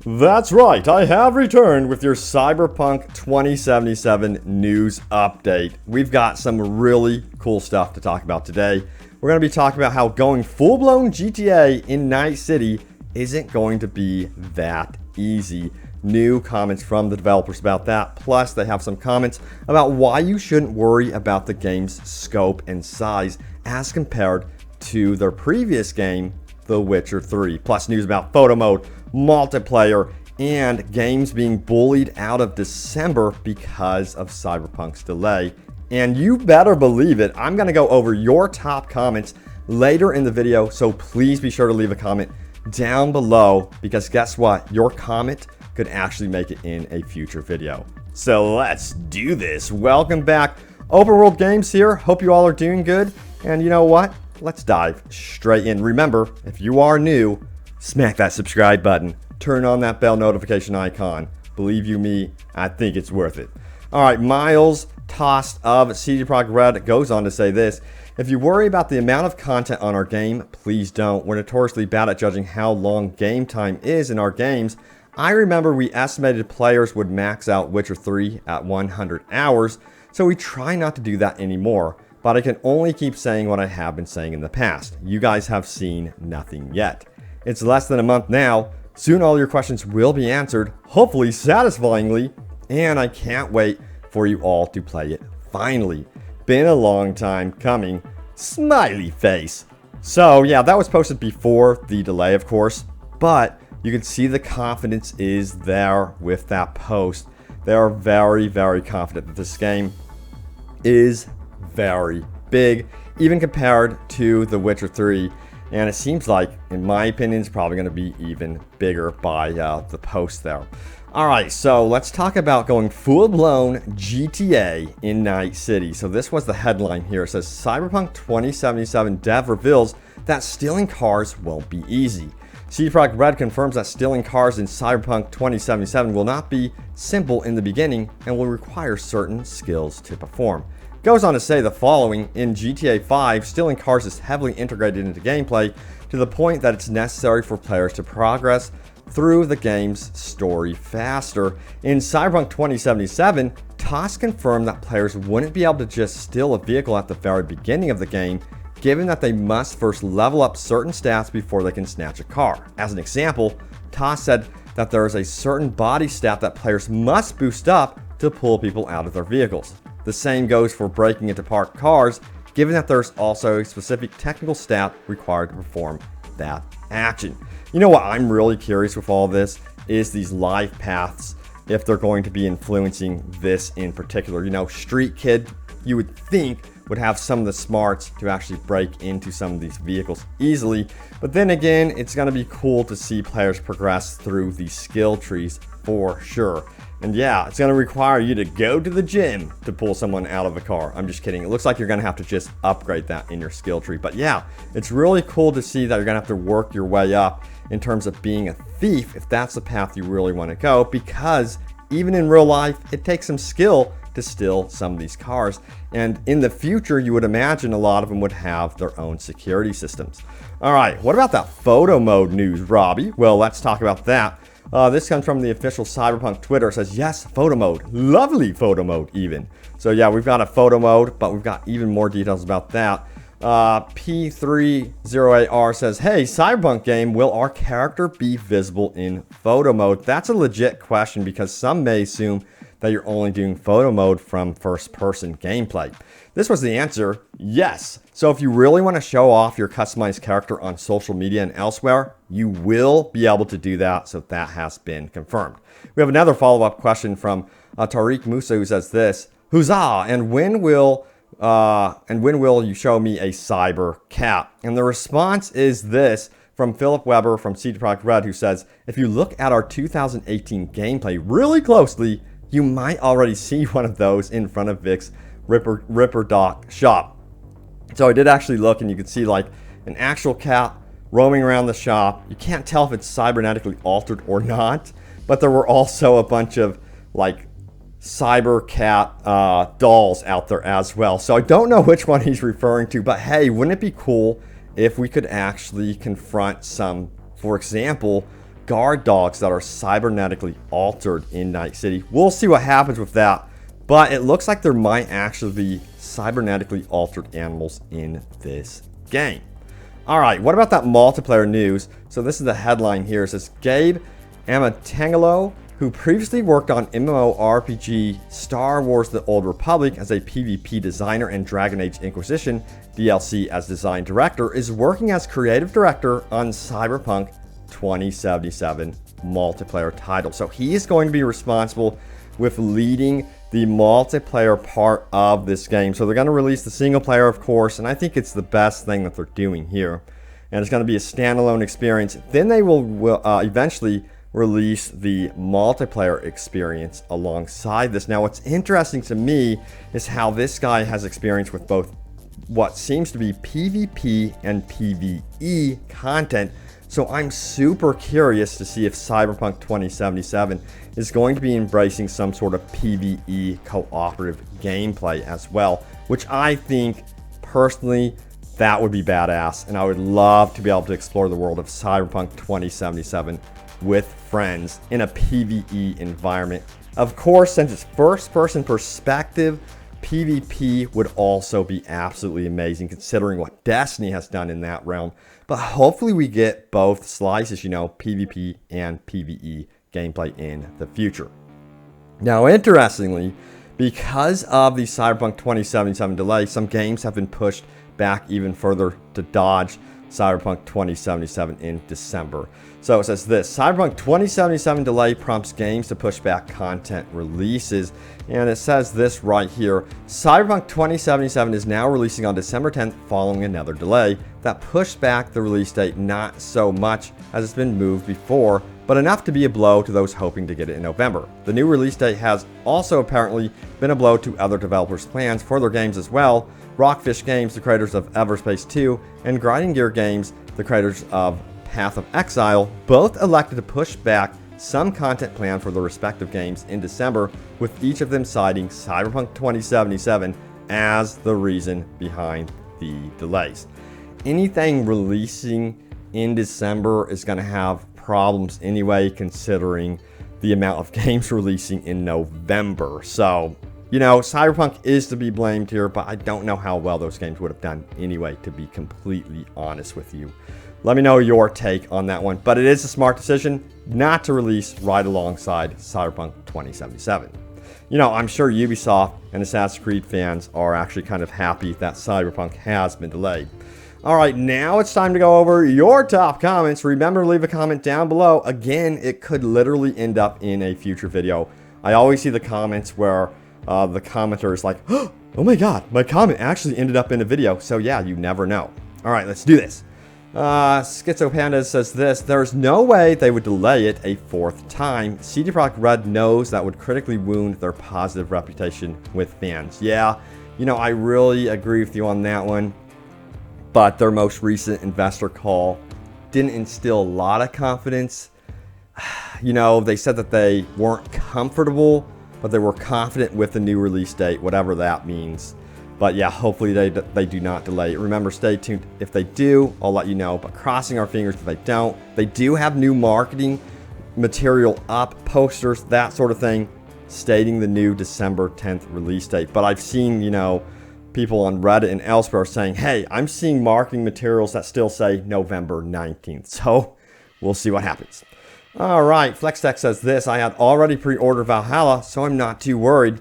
That's right, I have returned with your Cyberpunk 2077 news update. We've got some really cool stuff to talk about today. We're going to be talking about how going full-blown GTA in Night City isn't going to be that easy. New comments from the developers about that, plus they have some comments about why you shouldn't worry about the game's scope and size as compared to their previous game, The Witcher 3. Plus news about photo mode, multiplayer, and games being bullied out of December because of Cyberpunk's delay. And you better believe it, I'm going to go over your top comments later in the video, so please be sure to leave a comment down below, because guess what? Your comment could actually make it in a future video. So let's do this. Welcome back. Open World Games here. Hope you all are doing good. And you know what? Let's dive straight in. Remember, if you are new, smack that subscribe button. Turn on that bell notification icon. Believe you me, I think it's worth it. All right, Miles Tost of CD Projekt Red goes on to say this: if you worry about the amount of content on our game, please don't. We're notoriously bad at judging how long game time is in our games. I remember we estimated players would max out Witcher 3 at 100 hours, so we try not to do that anymore. But I can only keep saying what I have been saying in the past. You guys have seen nothing yet. It's less than a month now. Soon all your questions will be answered, hopefully satisfyingly, and I can't wait for you all to play it finally. Been a long time coming. Smiley face. So yeah, that was posted before the delay, of course, but you can see the confidence is there with that post. They are very, very confident that this game is very big, even compared to The Witcher 3. And it seems like, in my opinion, it's probably going to be even bigger by the post there. All right, so let's talk about going full-blown GTA in Night City. So this was the headline here. It says, Cyberpunk 2077 dev reveals that stealing cars won't be easy. CD Projekt Red confirms that stealing cars in Cyberpunk 2077 will not be simple in the beginning and will require certain skills to perform. Goes on to say the following: in GTA 5, stealing cars is heavily integrated into gameplay to the point that it's necessary for players to progress through the game's story faster. In Cyberpunk 2077, TOS confirmed that players wouldn't be able to just steal a vehicle at the very beginning of the game, given that they must first level up certain stats before they can snatch a car. As an example, TOS said that there is a certain body stat that players must boost up to pull people out of their vehicles. The same goes for breaking into parked cars, given that there's also a specific technical stat required to perform that action. You know what I'm really curious with all this is these life paths, if they're going to be influencing this in particular. You know, Street Kid, you would think, would have some of the smarts to actually break into some of these vehicles easily. But then again, it's going to be cool to see players progress through these skill trees for sure. And yeah, it's going to require you to go to the gym to pull someone out of a car. I'm just kidding. It looks like you're going to have to just upgrade that in your skill tree. But yeah, it's really cool to see that you're going to have to work your way up in terms of being a thief, if that's the path you really want to go, because even in real life, it takes some skill to steal some of these cars. And in the future, you would imagine a lot of them would have their own security systems. All right, what about that photo mode news, Robbie? Well, let's talk about that. This comes from the official Cyberpunk Twitter. It says, yes, photo mode. Lovely photo mode, even. So yeah, we've got a photo mode, but we've got even more details about that. P308R says, hey, Cyberpunk game, will our character be visible in photo mode? That's a legit question, because some may assume that you're only doing photo mode from first-person gameplay. This was the answer: yes. So if you really want to show off your customized character on social media and elsewhere, you will be able to do that, so that has been confirmed. We have another follow-up question from Tariq Musa, who says this: huzzah, and when will you show me a cyber cat? And the response is this from Philip Weber from CD Projekt Red, who says, if you look at our 2018 gameplay really closely, you might already see one of those in front of Vic's Ripper Doc shop. So I did actually look, and you can see like an actual cat roaming around the shop. You can't tell if it's cybernetically altered or not, but there were also a bunch of like cyber cat dolls out there as well. So I don't know which one he's referring to, but hey, wouldn't it be cool if we could actually confront some, for example, guard dogs that are cybernetically altered in Night City. We'll see what happens with that, but it looks like there might actually be cybernetically altered animals in this game. All right, what about that multiplayer news? So this is the headline here. It says Gabe Amatangelo, who previously worked on MMORPG Star Wars The Old Republic as a PvP designer and Dragon Age Inquisition DLC as design director, is working as creative director on Cyberpunk 2077 multiplayer title. So he is going to be responsible with leading the multiplayer part of this game. So they're going to release the single player, of course, and I think it's the best thing that they're doing here. And it's going to be a standalone experience. Then they will eventually release the multiplayer experience alongside this. Now, what's interesting to me is how this guy has experience with both what seems to be PvP and PvE content. So I'm super curious to see if Cyberpunk 2077 is going to be embracing some sort of PvE cooperative gameplay as well, which I think personally that would be badass, and I would love to be able to explore the world of Cyberpunk 2077 with friends in a PvE environment. Of course, since it's first-person perspective, PvP would also be absolutely amazing considering what Destiny has done in that realm. But hopefully we get both slices, you know, PvP and PvE gameplay in the future. Now, interestingly, because of the Cyberpunk 2077 delay, some games have been pushed back even further to dodge Cyberpunk 2077 in December. So it says this: Cyberpunk 2077 delay prompts games to push back content releases. And it says this right here: Cyberpunk 2077 is now releasing on December 10th following another delay that pushed back the release date not so much as it's been moved before, but enough to be a blow to those hoping to get it in November. The new release date has also apparently been a blow to other developers' plans for their games as well. Rockfish Games, the creators of Everspace 2, and Grinding Gear Games, the creators of Path of Exile, both elected to push back some content planned for their respective games in December, with each of them citing Cyberpunk 2077 as the reason behind the delays. Anything releasing in December is going to have problems anyway, considering the amount of games releasing in November. So, you know, Cyberpunk is to be blamed here, but I don't know how well those games would have done anyway, to be completely honest with you. Let me know your take on that one, but it is a smart decision not to release right alongside Cyberpunk 2077. You know, I'm sure Ubisoft and Assassin's Creed fans are actually kind of happy that Cyberpunk has been delayed. All right, now it's time to go over your top comments. Remember to leave a comment down below. Again, it could literally end up in a future video. I always see the comments where the commenter is like, oh my god, my comment actually ended up in a video. So yeah, you never know. All right, let's do this. Schizopanda says this: there's no way they would delay it a fourth time. CD Projekt Red knows that would critically wound their positive reputation with fans. Yeah, you know, I really agree with you on that one. But their most recent investor call didn't instill a lot of confidence. You know, they said that they weren't comfortable, but they were confident with the new release date, whatever that means. But yeah, hopefully they do not delay it. Remember, stay tuned. If they do, I'll let you know. But crossing our fingers if they don't. They do have new marketing material up, posters, that sort of thing, stating the new December 10th release date. But I've seen, you know, people on Reddit and elsewhere saying, hey, I'm seeing marketing materials that still say November 19th. So we'll see what happens. All right, FlexTech says this: I had already pre-ordered Valhalla, so I'm not too worried.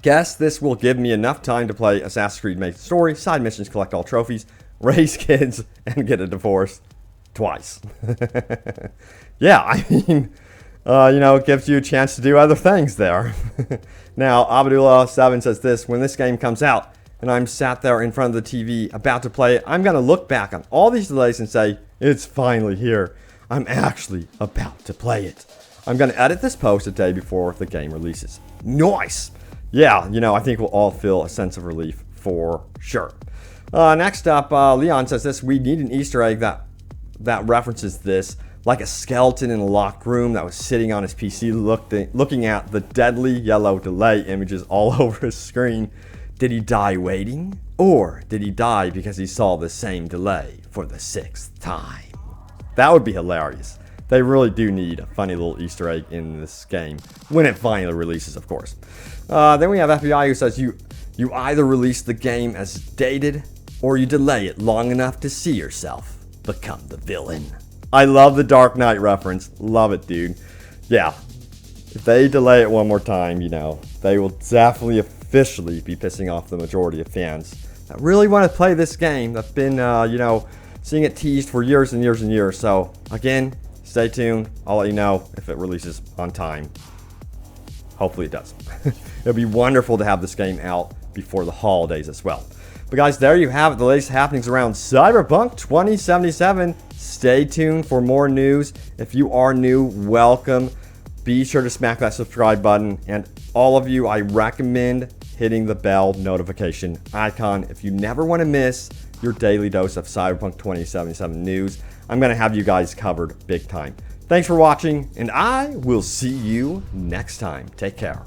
Guess this will give me enough time to play Assassin's Creed Main Story, side missions, collect all trophies, raise kids, and get a divorce twice. Yeah, I mean, you know, it gives you a chance to do other things there. Now, Abdullah7 says this: when this game comes out and I'm sat there in front of the TV about to play it, I'm going to look back on all these delays and say, it's finally here. I'm actually about to play it. I'm going to edit this post a day before the game releases. Nice! Yeah, you know, I think we'll all feel a sense of relief for sure. Next up, Leon says this: we need an Easter egg that references this, like a skeleton in a locked room that was sitting on his PC looking at the deadly yellow delay images all over his screen. Did he die waiting? Or did he die because he saw the same delay for the 6th time? That would be hilarious. They really do need a funny little Easter egg in this game when it finally releases, of course. Then we have FBI who says you either release the game as dated or you delay it long enough to see yourself become the villain. I love the Dark Knight reference. Love it, dude. Yeah. If they delay it one more time, you know, they will definitely officially be pissing off the majority of fans that really want to play this game. That's been, you know, seeing it teased for years and years and years. So, again, stay tuned. I'll let you know if it releases on time. Hopefully it does. It'll be wonderful to have this game out before the holidays as well. But guys, there you have it. The latest happenings around Cyberpunk 2077. Stay tuned for more news. If you are new, welcome. Be sure to smack that subscribe button. And all of you, I recommend hitting the bell notification icon if you never want to miss your daily dose of Cyberpunk 2077 news. I'm going to have you guys covered big time. Thanks for watching, and I will see you next time. Take care.